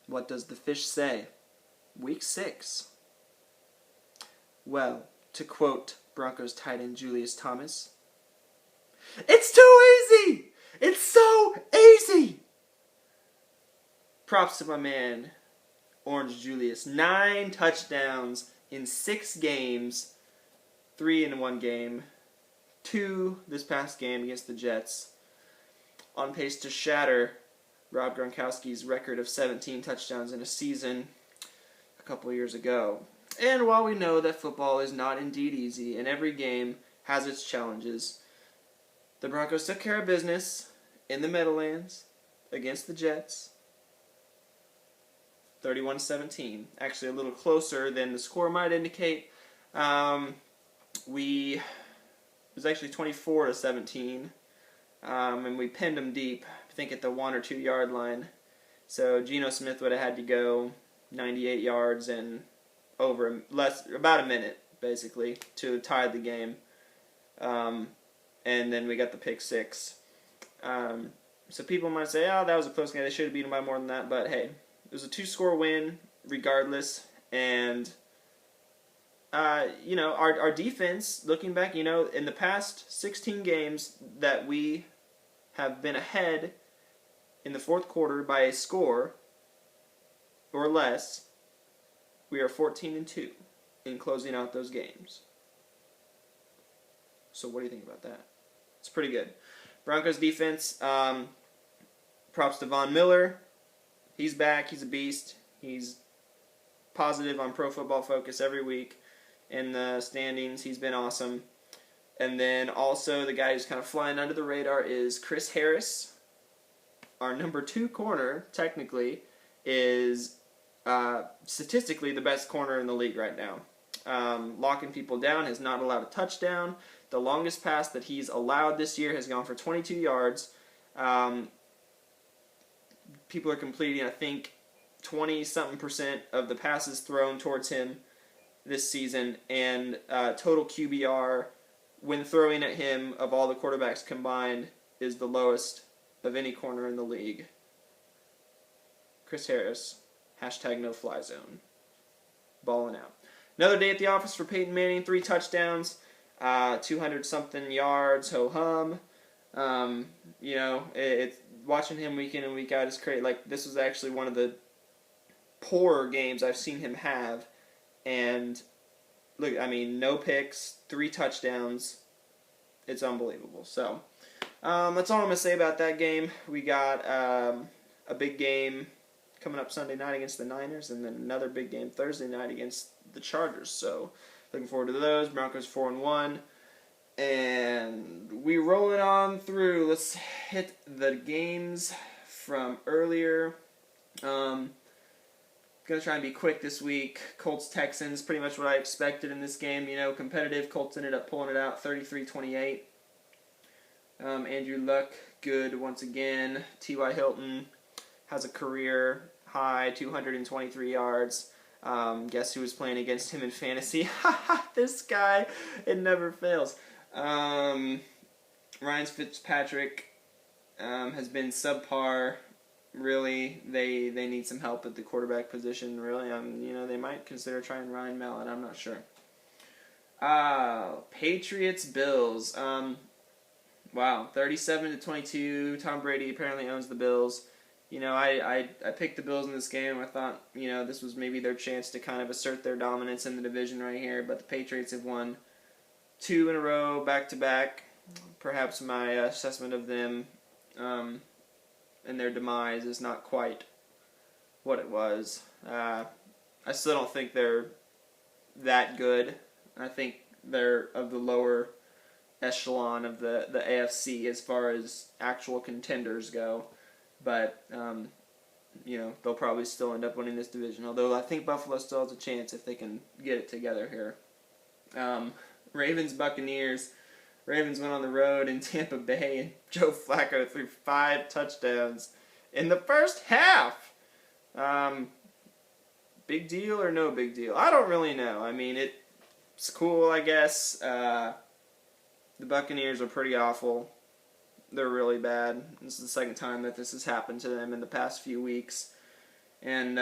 What does the Fisch say? Week 6. Well, to quote Broncos tight end Julius Thomas, "It's too easy! It's so easy!" Props to my man, Orange Julius. 9 touchdowns in 6 games, 3 in one game, 2 this past game against the Jets. On pace to shatter Rob Gronkowski's record of 17 touchdowns in a season a couple years ago. And while we know that football is not indeed easy and every game has its challenges, the Broncos took care of business in the Meadowlands against the Jets. 31-17. Actually a little closer than the score might indicate. It was actually 24-17. And we pinned them deep, I think at the 1 or 2 yard line. So Geno Smith would have had to go 98 yards and about a minute, basically, to tie the game. And then we got the pick 6. So people might say, oh, that was a close game. They should have beaten by more than that. But hey, it was a 2-score win regardless. And, our defense, looking back, in the past 16 games that we have been ahead in the fourth quarter by a score or less, we are 14-2 in closing out those games. So what do you think about that? It's pretty good. Broncos defense, props to Von Miller. He's back. He's a beast. He's positive on Pro Football Focus every week. In the standings, he's been awesome. And then also the guy who's kind of flying under the radar is Chris Harris. Our number 2 corner, technically, is statistically the best corner in the league right now. Locking people down, has not allowed a touchdown. The longest pass that he's allowed this year has gone for 22 yards. People are completing, I think, 20-something% of the passes thrown towards him this season, and total QBR when throwing at him of all the quarterbacks combined is the lowest of any corner in the league. Chris Harris, #NoFlyZone. Balling out. Another day at the office for Peyton Manning, 3 touchdowns, 200-something yards, ho-hum. It's watching him week in and week out is great. Like, this was actually one of the poorer games I've seen him have. And, look, no picks, 3 touchdowns. It's unbelievable. So, that's all I'm going to say about that game. We got a big game coming up Sunday night against the Niners, and then another big game Thursday night against the Chargers. So, looking forward to those. Broncos 4-1. And we roll it on through. Let's hit the games from earlier. Going to try and be quick this week. Colts, Texans, pretty much what I expected in this game. Competitive. Colts ended up pulling it out 33-28. Andrew Luck, good once again. T.Y. Hilton has a career high, 223 yards. Guess who was playing against him in fantasy? This guy, it never fails. Ryan Fitzpatrick has been subpar. Really, they need some help at the quarterback position. Really, they might consider trying Ryan Mallett. I'm not sure. Patriots, Bills. Wow, 37-22. Tom Brady apparently owns the Bills. I picked the Bills in this game. I thought, this was maybe their chance to kind of assert their dominance in the division right here. But the Patriots have won 2 in a row, back-to-back. Perhaps my assessment of them and their demise is not quite what it was. I still don't think they're that good. I think they're of the lower echelon of the AFC as far as actual contenders go. But, they'll probably still end up winning this division. Although I think Buffalo still has a chance if they can get it together here. Ravens, Buccaneers. Ravens went on the road in Tampa Bay, and Joe Flacco threw 5 touchdowns in the first half. Big deal or no big deal? I don't really know. It's cool, I guess. The Buccaneers are pretty awful. They're really bad. This is the second time that this has happened to them in the past few weeks. And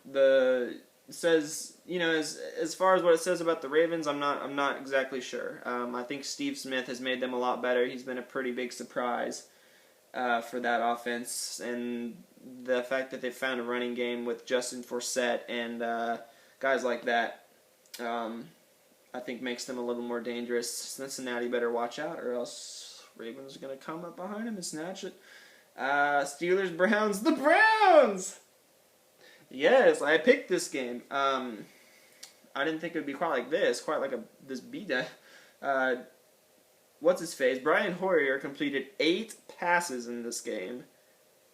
the says as far as what it says about the Ravens, I'm not exactly sure. I think Steve Smith has made them a lot better. He's been a pretty big surprise for that offense, and the fact that they found a running game with Justin Forsett and guys like that, I think makes them a little more dangerous. Cincinnati better watch out, or else Ravens are going to come up behind him and snatch it. Steelers, Browns, the Browns! Yes, I picked this game. I didn't think it would be quite like this, this beatdown. What's his face? Brian Hoyer completed 8 passes in this game.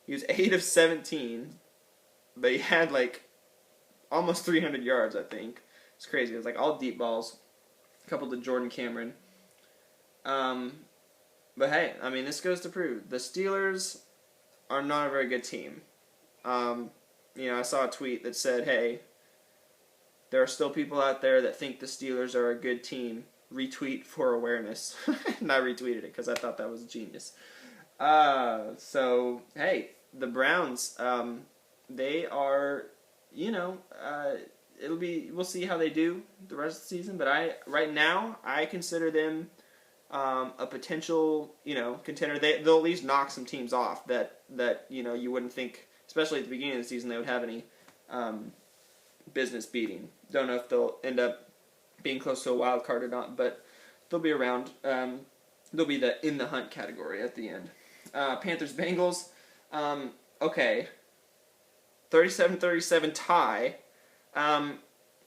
He was 8 of 17, but he had almost 300 yards, I think. It's crazy. It was all deep balls, a couple to Jordan Cameron. But hey, I mean, this goes to prove the Steelers are not a very good team. I saw a tweet that said, hey, there are still people out there that think the Steelers are a good team. Retweet for awareness. And I retweeted it because I thought that was genius. So, hey, the Browns, they are, we'll see how they do the rest of the season. But right now, I consider them a potential, contender. They'll at least knock some teams off that you wouldn't think, especially at the beginning of the season, they would have any business beating. Don't know if they'll end up being close to a wild card or not, but they'll be around. They'll be in the hunt category at the end. Panthers, Bengals. Okay. 37-37 tie. I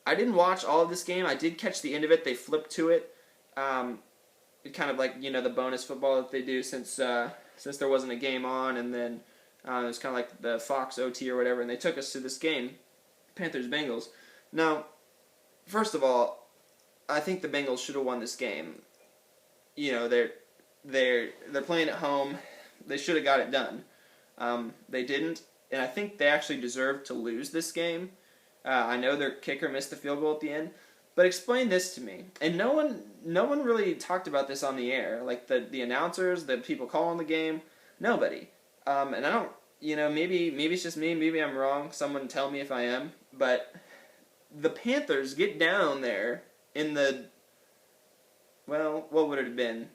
didn't watch all of this game. I did catch the end of it. They flipped to it. It kind of the bonus football that they do since there wasn't a game on, and then it was kind of like the Fox OT or whatever, and they took us to this game, Panthers-Bengals. Now, first of all, I think the Bengals should have won this game. They're playing at home. They should have got it done. They didn't, and I think they actually deserved to lose this game. I know their kicker missed the field goal at the end, but explain this to me. And no one really talked about this on the air, like the announcers, the people calling the game, nobody. And I don't, maybe it's just me, maybe I'm wrong. Someone tell me if I am, but the Panthers get down there in what would it have been?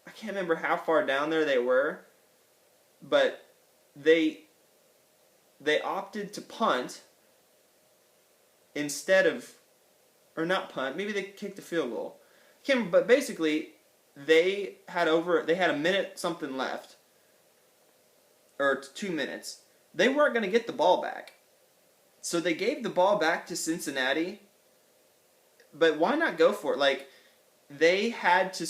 I can't remember how far down there they were, but they opted to punt instead of, or not punt, maybe they kicked the field goal. But basically, they had a minute something left, or 2 minutes. They weren't going to get the ball back. So they gave the ball back to Cincinnati, but why not go for it? They had to.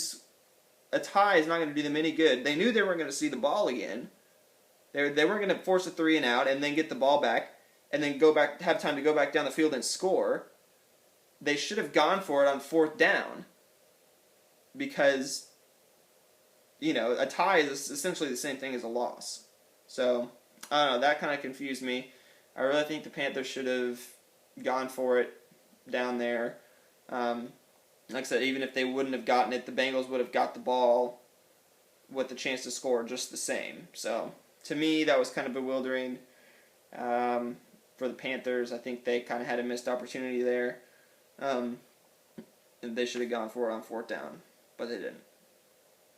A tie is not going to do them any good. They knew they weren't going to see the ball again. They weren't going to force a 3 and out and then get the ball back and then have time to go back down the field and score. They should have gone for it on 4th down because, a tie is essentially the same thing as a loss. So, I don't know, that kind of confused me. I really think the Panthers should have gone for it down there. Like I said, even if they wouldn't have gotten it, the Bengals would have got the ball with the chance to score just the same. So, to me, that was kind of bewildering. For the Panthers, I think they kind of had a missed opportunity there. And they should have gone for it on 4th down, but they didn't.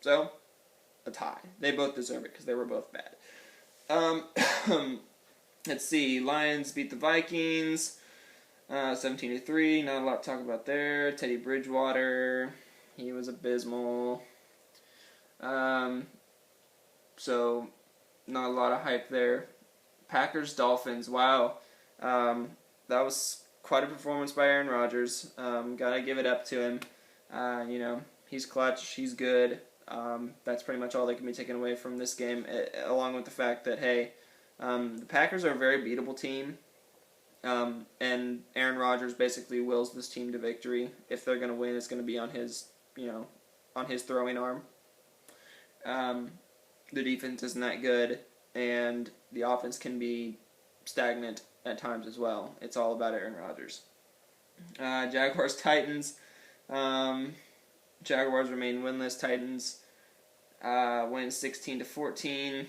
So, a tie. They both deserve it because they were both bad. Let's see. Lions beat the Vikings. 17-3, not a lot to talk about there. Teddy Bridgewater, he was abysmal. So, not a lot of hype there. Packers, Dolphins, wow. That was quite a performance by Aaron Rodgers. Gotta give it up to him. He's clutch, he's good. That's pretty much all that can be taken away from this game, along with the fact that, hey, the Packers are a very beatable team. And Aaron Rodgers basically wills this team to victory. If they're going to win, it's going to be on his, on his throwing arm. The defense isn't that good, and the offense can be stagnant at times as well. It's all about Aaron Rodgers. Jaguars, Titans. Jaguars remain winless. Titans win 16-14.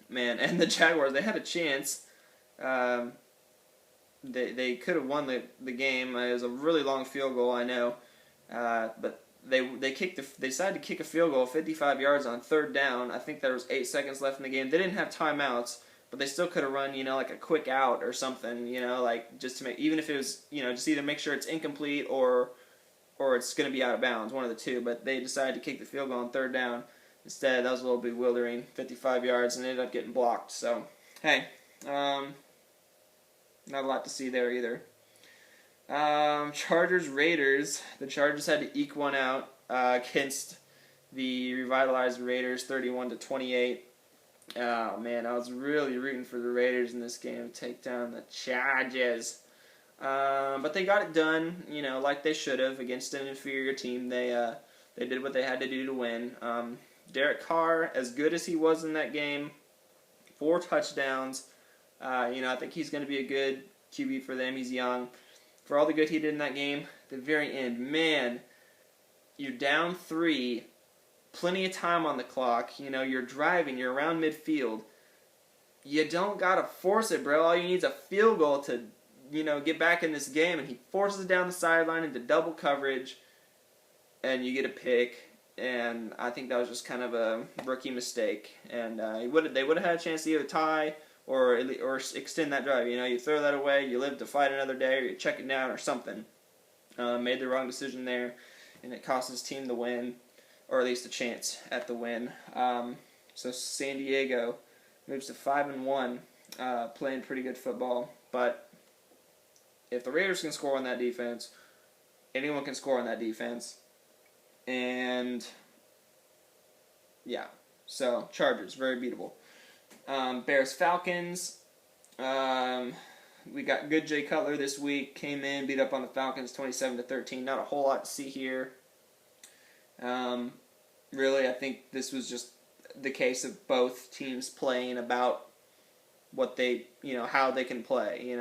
man, and the Jaguars, they had a chance. Um, they could have won the game. It was a really long field goal, I know, but they decided to kick a field goal 55 yards on third down. I think there was 8 seconds left in the game. They didn't have timeouts, but they still could have run, like a quick out or something, like just to make, even if it was, just either make sure it's incomplete or it's going to be out of bounds, one of the two. But they decided to kick the field goal on third down instead. That was a little bewildering, 55 yards, and ended up getting blocked. So, hey, not a lot to see there either. Chargers Raiders. The Chargers had to eke one out against the revitalized Raiders, 31-28. Oh man, I was really rooting for the Raiders in this game to take down the Chargers. But they got it done, like they should have against an inferior team. They did what they had to do to win. Derek Carr, as good as he was in that game, 4 touchdowns. I think he's going to be a good QB for them. He's young. For all the good he did in that game, at the very end, man, you're down 3, plenty of time on the clock. You're driving, you're around midfield. You don't got to force it, bro. All you need is a field goal to, get back in this game. And he forces it down the sideline into double coverage, and you get a pick. And I think that was just kind of a rookie mistake. And they would have had a chance to either tie or extend that drive. You throw that away, you live to fight another day, or you check it down or something. Made the wrong decision there, and it cost his team the win, or at least a chance at the win. So San Diego moves to 5-1, playing pretty good football. But if the Raiders can score on that defense, anyone can score on that defense. And yeah, so Chargers, very beatable. Bears Falcons. We got good Jay Cutler this week. Came in, beat up on the Falcons 27-13. Not a whole lot to see here. Really, I think this was just the case of both teams playing about what they, how they can play.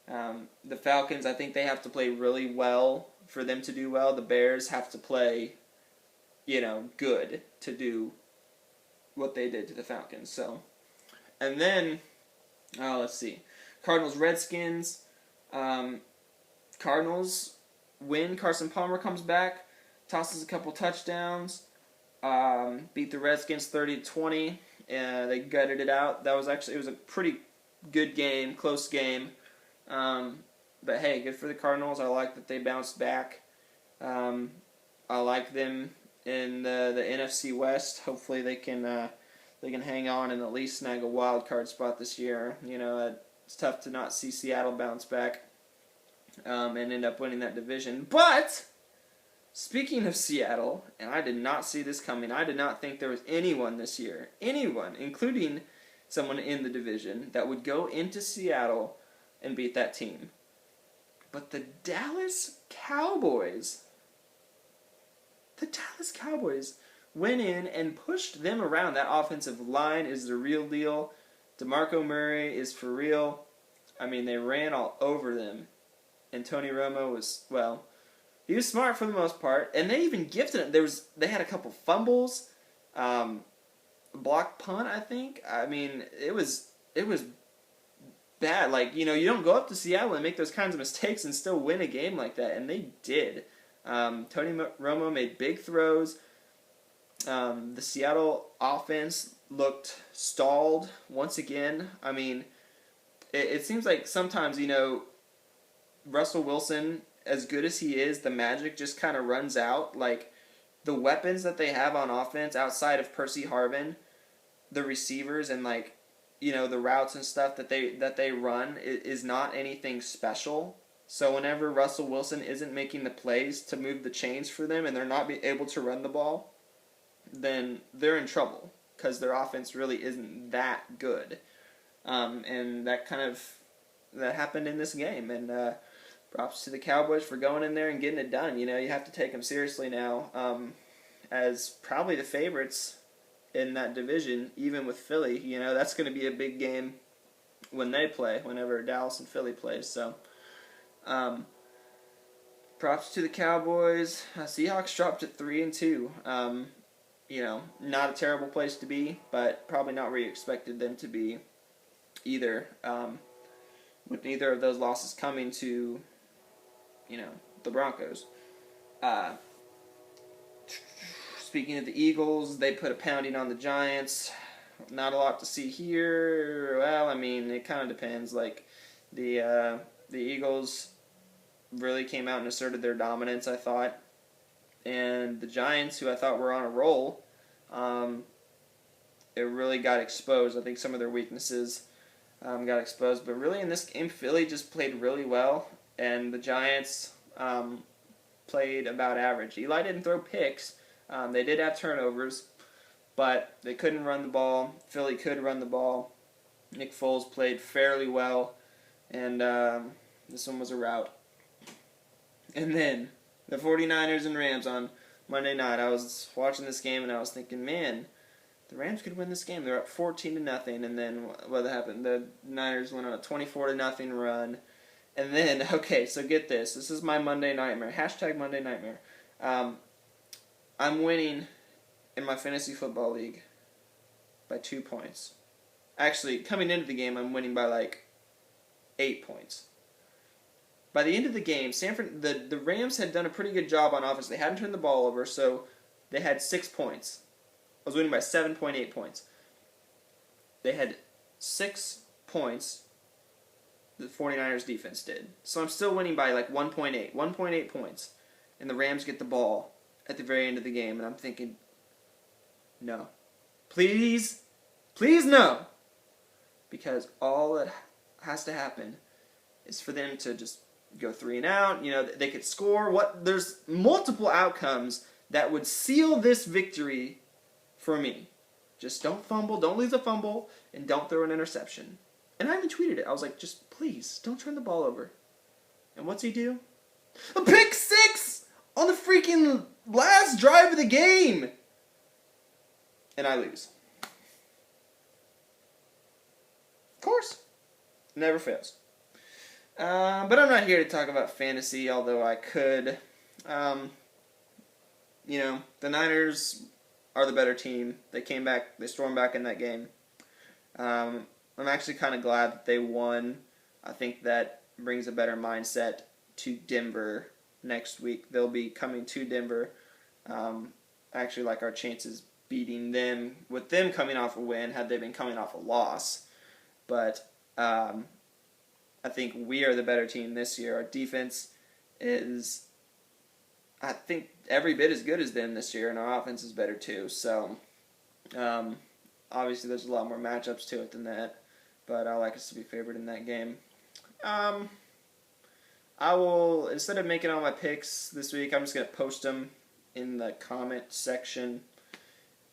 The Falcons, I think they have to play really well for them to do well. The Bears have to play, good to do what they did to the Falcons. So, and then, let's see, Cardinals Redskins. Cardinals win. Carson Palmer comes back, tosses a couple touchdowns, beat the Redskins 30-20. They gutted it out. It was a pretty good game, close game. But hey, good for the Cardinals. I like that they bounced back. I like them in the NFC West. Hopefully they can hang on and at least snag a wild card spot this year. It's tough to not see Seattle bounce back and end up winning that division. But speaking of Seattle, and I did not see this coming. I did not think there was anyone this year, including someone in the division, that would go into Seattle and beat that team. But the Dallas Cowboys went in and pushed them around. That offensive line is the real deal. DeMarco Murray is for real. I mean, they ran all over them. And Tony Romo he was smart for the most part. And they even gifted him. They had a couple fumbles, blocked punt, I think. I mean, it was bad. You don't go up to Seattle and make those kinds of mistakes and still win a game like that. And they did. Tony Romo made big throws. The Seattle offense looked stalled once again. I mean, it seems like sometimes, Russell Wilson, as good as he is, the magic just kind of runs out. The weapons that they have on offense outside of Percy Harvin, the receivers and the routes and stuff that they run is not anything special. So whenever Russell Wilson isn't making the plays to move the chains for them and they're not able to run the ball, then they're in trouble because their offense really isn't that good. And that happened in this game. And props to the Cowboys for going in there and getting it done. You have to take them seriously now as probably the favorites in that division, even with Philly. That's going to be a big game when they play, whenever Dallas and Philly play. So, props to the Cowboys. Seahawks dropped to 3-2. not a terrible place to be, but probably not where you expected them to be either. With neither of those losses coming to, the Broncos. Uh, Speaking of the Eagles, they put a pounding on the Giants. Not a lot to see here. Well, I mean, it kind of depends. Like, the Eagles really came out and asserted their dominance, I thought. And the Giants, who I thought were on a roll, it really got exposed. I think some of their weaknesses got exposed. But really, in this game, Philly just played really well. And the Giants played about average. Eli didn't throw picks. They did have turnovers, but they couldn't run the ball. Philly could run the ball. Nick Foles played fairly well, and this one was a rout. And then the 49ers and Rams on Monday night. I was watching this game, and I was thinking, man, the Rams could win this game. They're up 14-0, and then what happened? The Niners went on a 24-0 run. And then, okay, so get this. This is my Monday nightmare. Hashtag Monday nightmare. I'm winning in my fantasy football league by 2 points. Actually, coming into the game, I'm winning by like 8 points. By the end of the game, the Rams had done a pretty good job on offense. They hadn't turned the ball over, so they had 6 points. I was winning by 7.8 points. They had 6 points. The 49ers defense did. So I'm still winning by like 1.8 points. And the Rams get the ball at the very end of the game, and I'm thinking, no. Please no. Because all that has to happen is for them to just go 3 and out. They could score. There's multiple outcomes that would seal this victory for me. Just don't fumble, don't lose a fumble, and don't throw an interception. And I even tweeted it. I was like, just please, don't turn the ball over. And what's he do? A pick 6 on the freaking last drive of the game. And I lose. Of course. Never fails. But I'm not here to talk about fantasy, although I could. The Niners are the better team. They came back, they stormed back in that game. I'm actually kind of glad that they won. I think that brings a better mindset to Denver next week. They'll be coming to Denver. Actually, like our chances beating them, with them coming off a win, had they been coming off a loss. But I think we are the better team this year. Our defense is, I think, every bit as good as them this year, and our offense is better too. So, obviously, there's a lot more matchups to it than that. But I like us to be favored in that game. I will, instead of making all my picks this week, I'm just going to post them in the comment section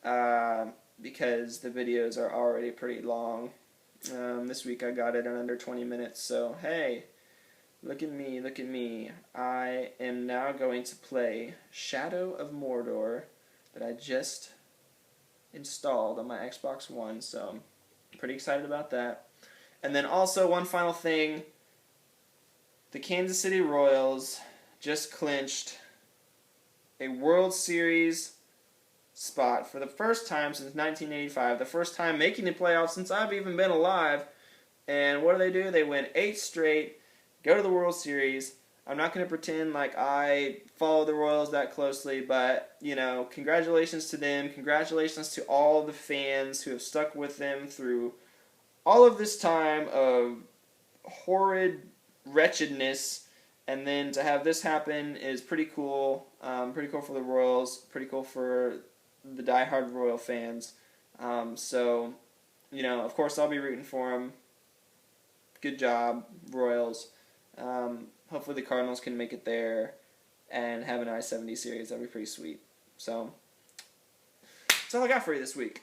because the videos are already pretty long. This week I got it in under 20 minutes, so hey, look at me. I am now going to play Shadow of Mordor that I just installed on my Xbox One, so I'm pretty excited about that. And then also, one final thing, the Kansas City Royals just clinched a World Series spot for the first time since 1985, the first time making the playoffs since I've even been alive. And what do? They win 8 straight, go to the World Series. I'm not going to pretend like I follow the Royals that closely, but, congratulations to them. Congratulations to all the fans who have stuck with them through all of this time of horrid wretchedness. And then to have this happen is pretty cool. Pretty cool for the Royals. Pretty cool for the diehard Royal fans. So, of course I'll be rooting for them. Good job, Royals. Hopefully the Cardinals can make it there and have an I-70 series. That'd be pretty sweet. So, that's all I got for you this week.